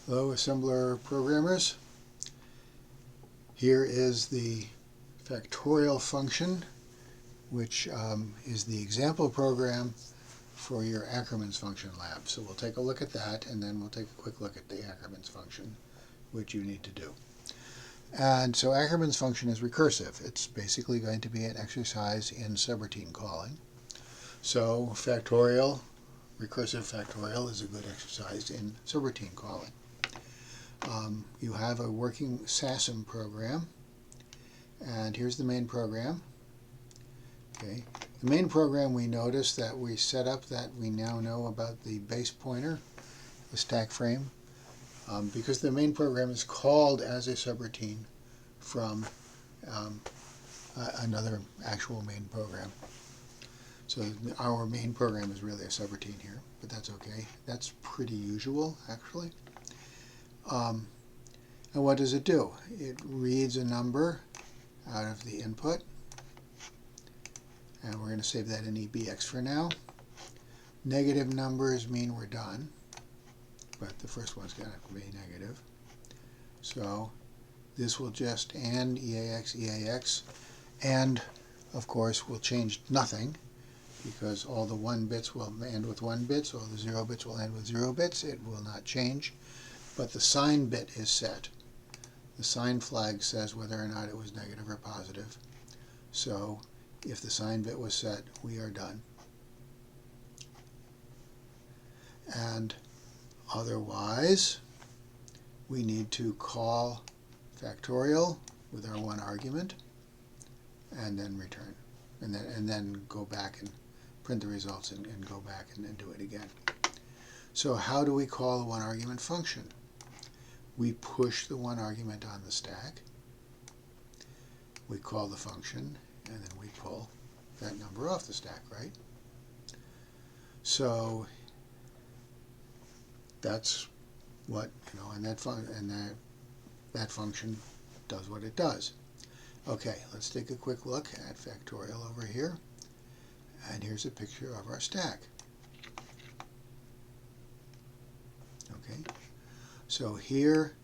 Hello, assembler programmers. Here is the factorial function, which is the example program for your Ackermann's function lab. So we'll take a look at that, and then we'll take a quick look at the Ackermann's function, which you need to do. And so Ackermann's function is recursive. It's basically going to be an exercise in subroutine calling. So recursive factorial is a good exercise in subroutine calling. You have a working SASM program, and here's the main program. Okay, the main program, we notice that we set up that we now know about the base pointer, the stack frame, because the main program is called as a subroutine from another actual main program. So our main program is really a subroutine here, but that's okay. That's pretty usual, actually. And what does it do? It reads a number out of the input, and we're going to save that in EBX for now. Negative numbers mean we're done, but the first one's got to be negative. So this will just AND EAX, and of course we'll change nothing, because all the 1 bits will end with 1 bits, all the 0 bits will end with 0 bits. It will not change, but the sign bit is set. The sign flag says whether or not it was negative or positive. So if the sign bit was set, we are done. And otherwise, we need to call factorial with our one argument, and then return, and then go back and print the results and go back and do it again. So how do we call a one argument function? We push the one argument on the stack, we call the function, and then we pull that number off the stack, right? So that's what, and that function does what it does. Okay, let's take a quick look at factorial over here, and here's a picture of our stack. Okay. So here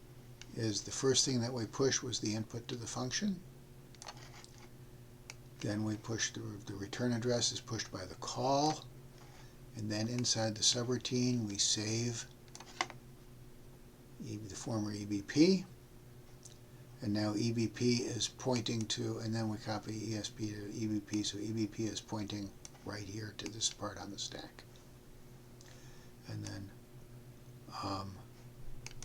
is the first thing that we pushed was the input to the function. Then we push the return address is pushed by the call, and then inside the subroutine we save the former EBP, and now EBP is pointing to, and then we copy ESP to EBP, so EBP is pointing right here to this part on the stack. And then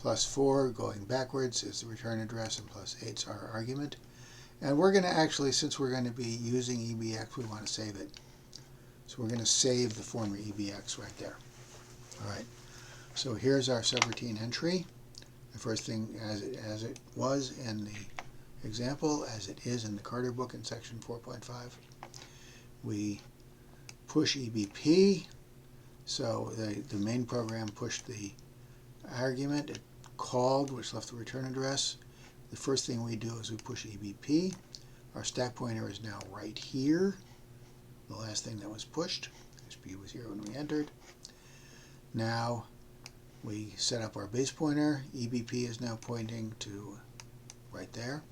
+4 going backwards is the return address, and +8 is our argument. And we're going to actually, since we're going to be using EBX, we want to save it. So we're going to save the former EBX right there. All right. So here's our subroutine entry. The first thing as it was in the example, as it is in the Carter book in section 4.5. We push EBP. So the main program pushed the argument, it called, which left the return address. The first thing we do is we push EBP. Our stack pointer is now right here, the last thing that was pushed. ESP was here when we entered. Now we set up our base pointer. EBP is now pointing to right there.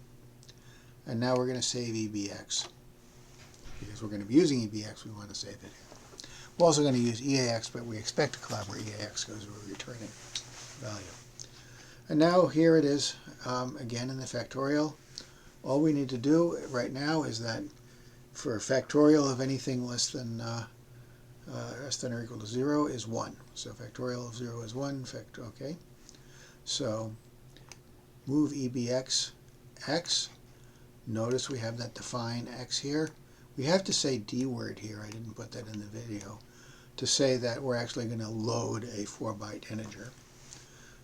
And now we're going to save EBX. Because we're going to be using EBX, we want to save it here. We're also going to use EAX, but we expect to collaborate EAX because we're returning value. And now here it is, again in the factorial. All we need to do right now is that for factorial of anything less than or equal to 0 is 1. So factorial of 0 is 1. Okay. So move EBX x. Notice we have that define x here. We have to say D word here. I didn't put that in the video, to say that we're actually going to load a 4-byte integer.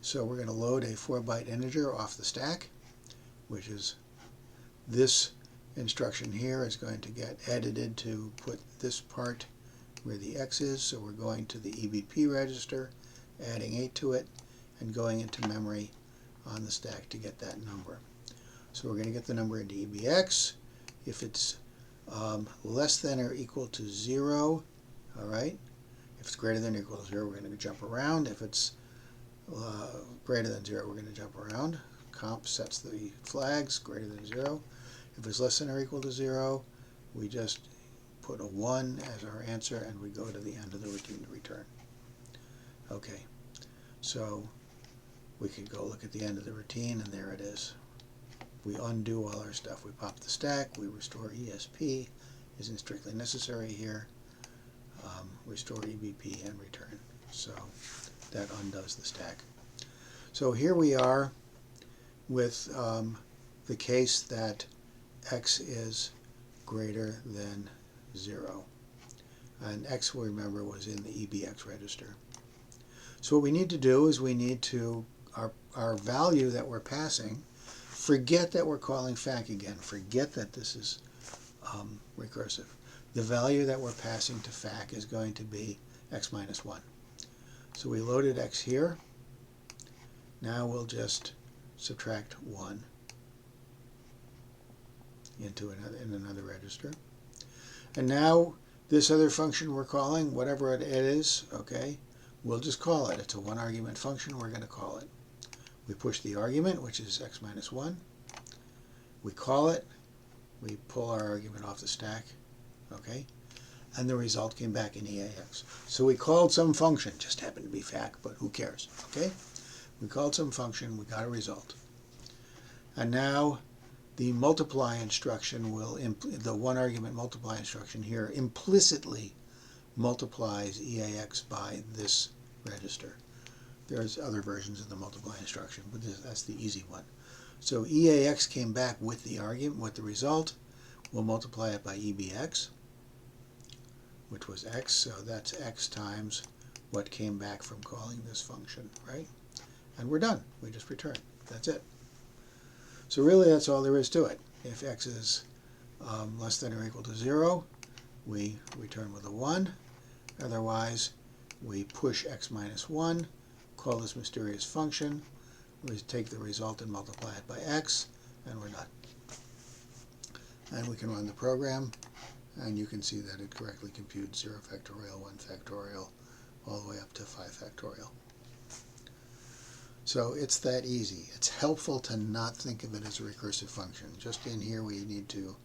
So we're going to load a 4-byte integer off the stack, which is this instruction here is going to get edited to put this part where the x is. So we're going to the EBP register, adding 8 to it, and going into memory on the stack to get that number. So we're going to get the number into EBX. If it's less than or equal to 0, all right. If it's greater than or equal to 0, we're going to jump around. If it's greater than 0, we're going to jump around. Comp sets the flags greater than 0. If it's less than or equal to 0, we just put a 1 as our answer, and we go to the end of the routine to return. Okay, so we could go look at the end of the routine, and there it is. We undo all our stuff. We pop the stack, we restore ESP, isn't strictly necessary here, restore EBP, and return. So that undoes the stack. So here we are with the case that x is greater than 0. And x, we remember, was in the EBX register. So what we need to do is we need to, our value that we're passing, forget that we're calling FAC again. Forget that this is recursive. The value that we're passing to FAC is going to be x minus 1. So we loaded x here. Now we'll just subtract 1 into another register. And now this other function we're calling, whatever it is, okay, we'll just call it. It's a one-argument function. We're going to call it. We push the argument, which is x minus 1. We call it. We pull our argument off the stack, okay, and the result came back in EAX. So we called some function, just happened to be FAC, but who cares, okay? We called some function, we got a result. And now the multiply instruction will, the one argument multiply instruction here implicitly multiplies EAX by this register. There's other versions of the multiply instruction, but that's the easy one. So EAX came back with the argument, with the result. We'll multiply it by EBX, which was x, so that's x times what came back from calling this function, right? And we're done. We just return. That's it. So really that's all there is to it. If x is less than or equal to 0, we return with a 1. Otherwise, we push x minus 1, call this mysterious function, we take the result and multiply it by x, and we're done. And we can run the program, and you can see that it correctly computes 0 factorial, 1 factorial, all the way up to 5 factorial. So it's that easy. It's helpful to not think of it as a recursive function. Just in here we need to,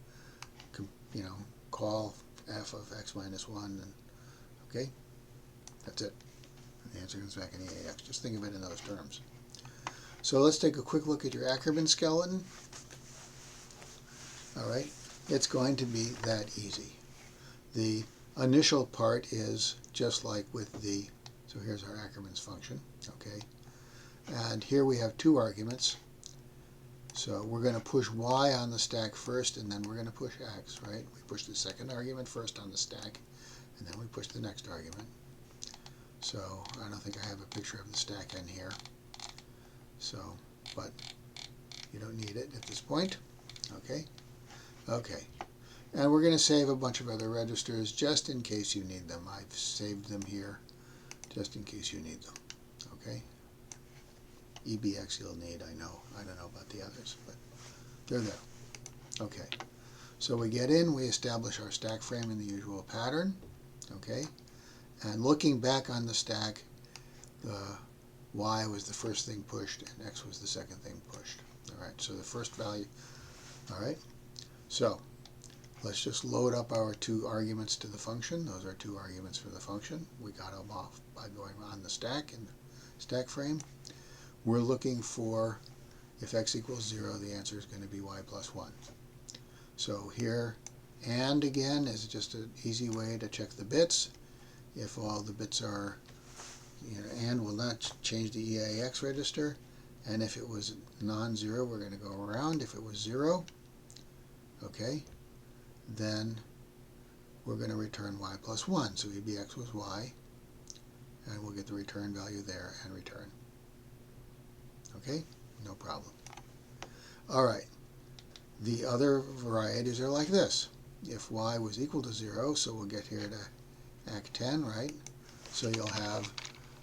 call f of x minus 1, and okay, that's it. And the answer comes back in EAX. Just think of it in those terms. So let's take a quick look at your Ackermann skeleton. All right, it's going to be that easy. The initial part is just like with the, so here's our Ackermann's function, okay? And here we have two arguments. So we're going to push y on the stack first, and then we're going to push x, right? We push the second argument first on the stack, and then we push the next argument. So I don't think I have a picture of the stack in here. So, but you don't need it at this point, okay? Okay, and we're going to save a bunch of other registers just in case you need them. I've saved them here just in case you need them, okay? EBX you'll need, I know. I don't know about the others, but they're there. Okay, so we get in, we establish our stack frame in the usual pattern, okay? And looking back on the stack, the y was the first thing pushed and x was the second thing pushed. All right, so the first value, all right? So let's just load up our two arguments to the function. Those are two arguments for the function. We got them off by going on the stack in the stack frame. We're looking for, if x equals 0, the answer is going to be y plus 1. So here, and again, is just an easy way to check the bits. If all the bits are, and will not change the EAX register. And if it was non-zero, we're going to go around. If it was 0, okay, then we're going to return y plus 1. So EBX was y, and we'll get the return value there and return. Okay, no problem. All right, the other varieties are like this. If y was equal to 0, so we'll get here to Act 10, right? So you'll have,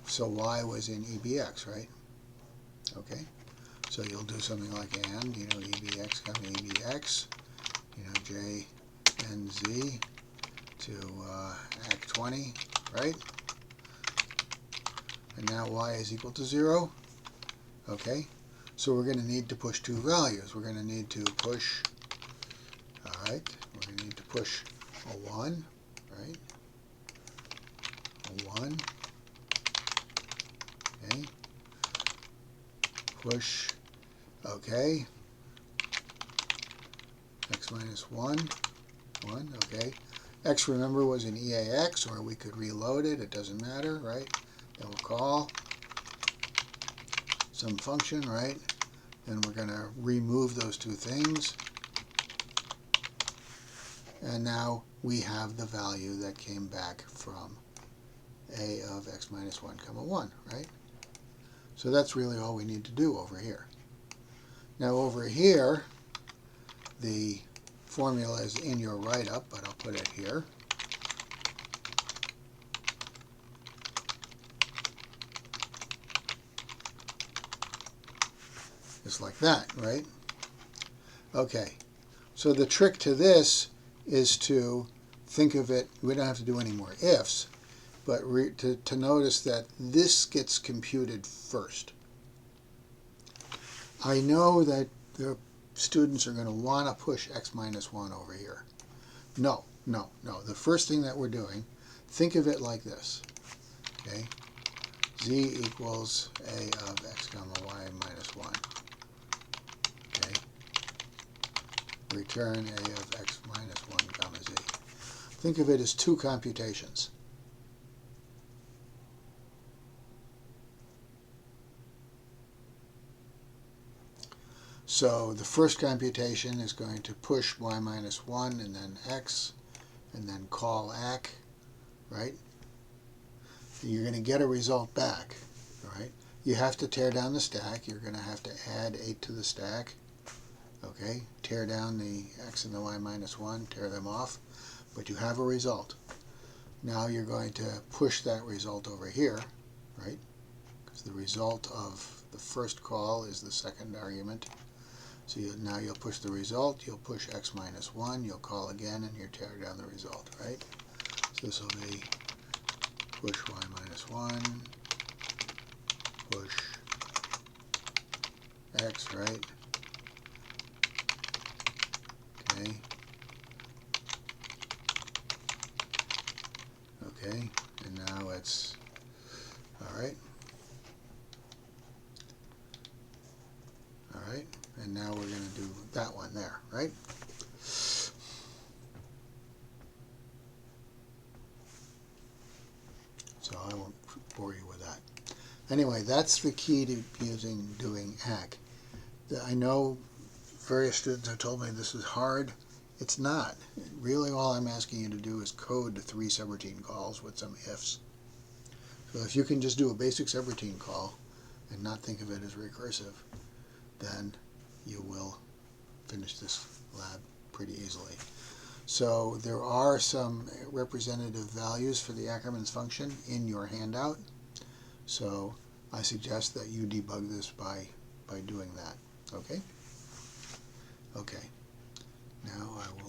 so y was in EBX, right? Okay, so you'll do something like and, EBX comma EBX, J and Z to Act 20, right? and now y is equal to 0. Okay, so we're going to need to push two values. We're going to need to push, alright, we're going to need to push a 1, right? A 1, okay, push, okay, x minus 1, okay. X, remember, was an EAX, or we could reload it, it doesn't matter, right? Then we'll call some function, right? Then we're going to remove those two things. And now we have the value that came back from a of x minus 1 comma 1, right? So that's really all we need to do over here. Now over here, the formula is in your write-up, but I'll put it here. Just like that, right? Okay, so the trick to this is to think of it, we don't have to do any more ifs, but to notice that this gets computed first. I know that the students are going to want to push x minus 1 over here. No. The first thing that we're doing, think of it like this. Okay, z equals a of x comma y minus 1. Okay, return a of x minus 1 comma z. Think of it as two computations. So the first computation is going to push y minus 1 and then x, and then call ACK, right? You're going to get a result back, right? You have to tear down the stack. You're going to have to add 8 to the stack. Okay, tear down the x and the y minus 1, tear them off, but you have a result. Now you're going to push that result over here, right? Because the result of the first call is the second argument. So now you'll push the result, you'll push x minus 1, you'll call again, and you'll tear down the result, right? So this will be push y minus 1, push x, right? Okay. Okay, and now it's, all right. All right, and now we're going to do that one there, right? So I won't bore you with that. Anyway, that's the key to doing ACK. I know various students have told me this is hard. It's not. Really, all I'm asking you to do is code the 3 subroutine calls with some ifs. So if you can just do a basic subroutine call and not think of it as recursive, then you will finish this lab pretty easily. So there are some representative values for the Ackermann's function in your handout. So I suggest that you debug this by doing that. Okay? Okay. Now I will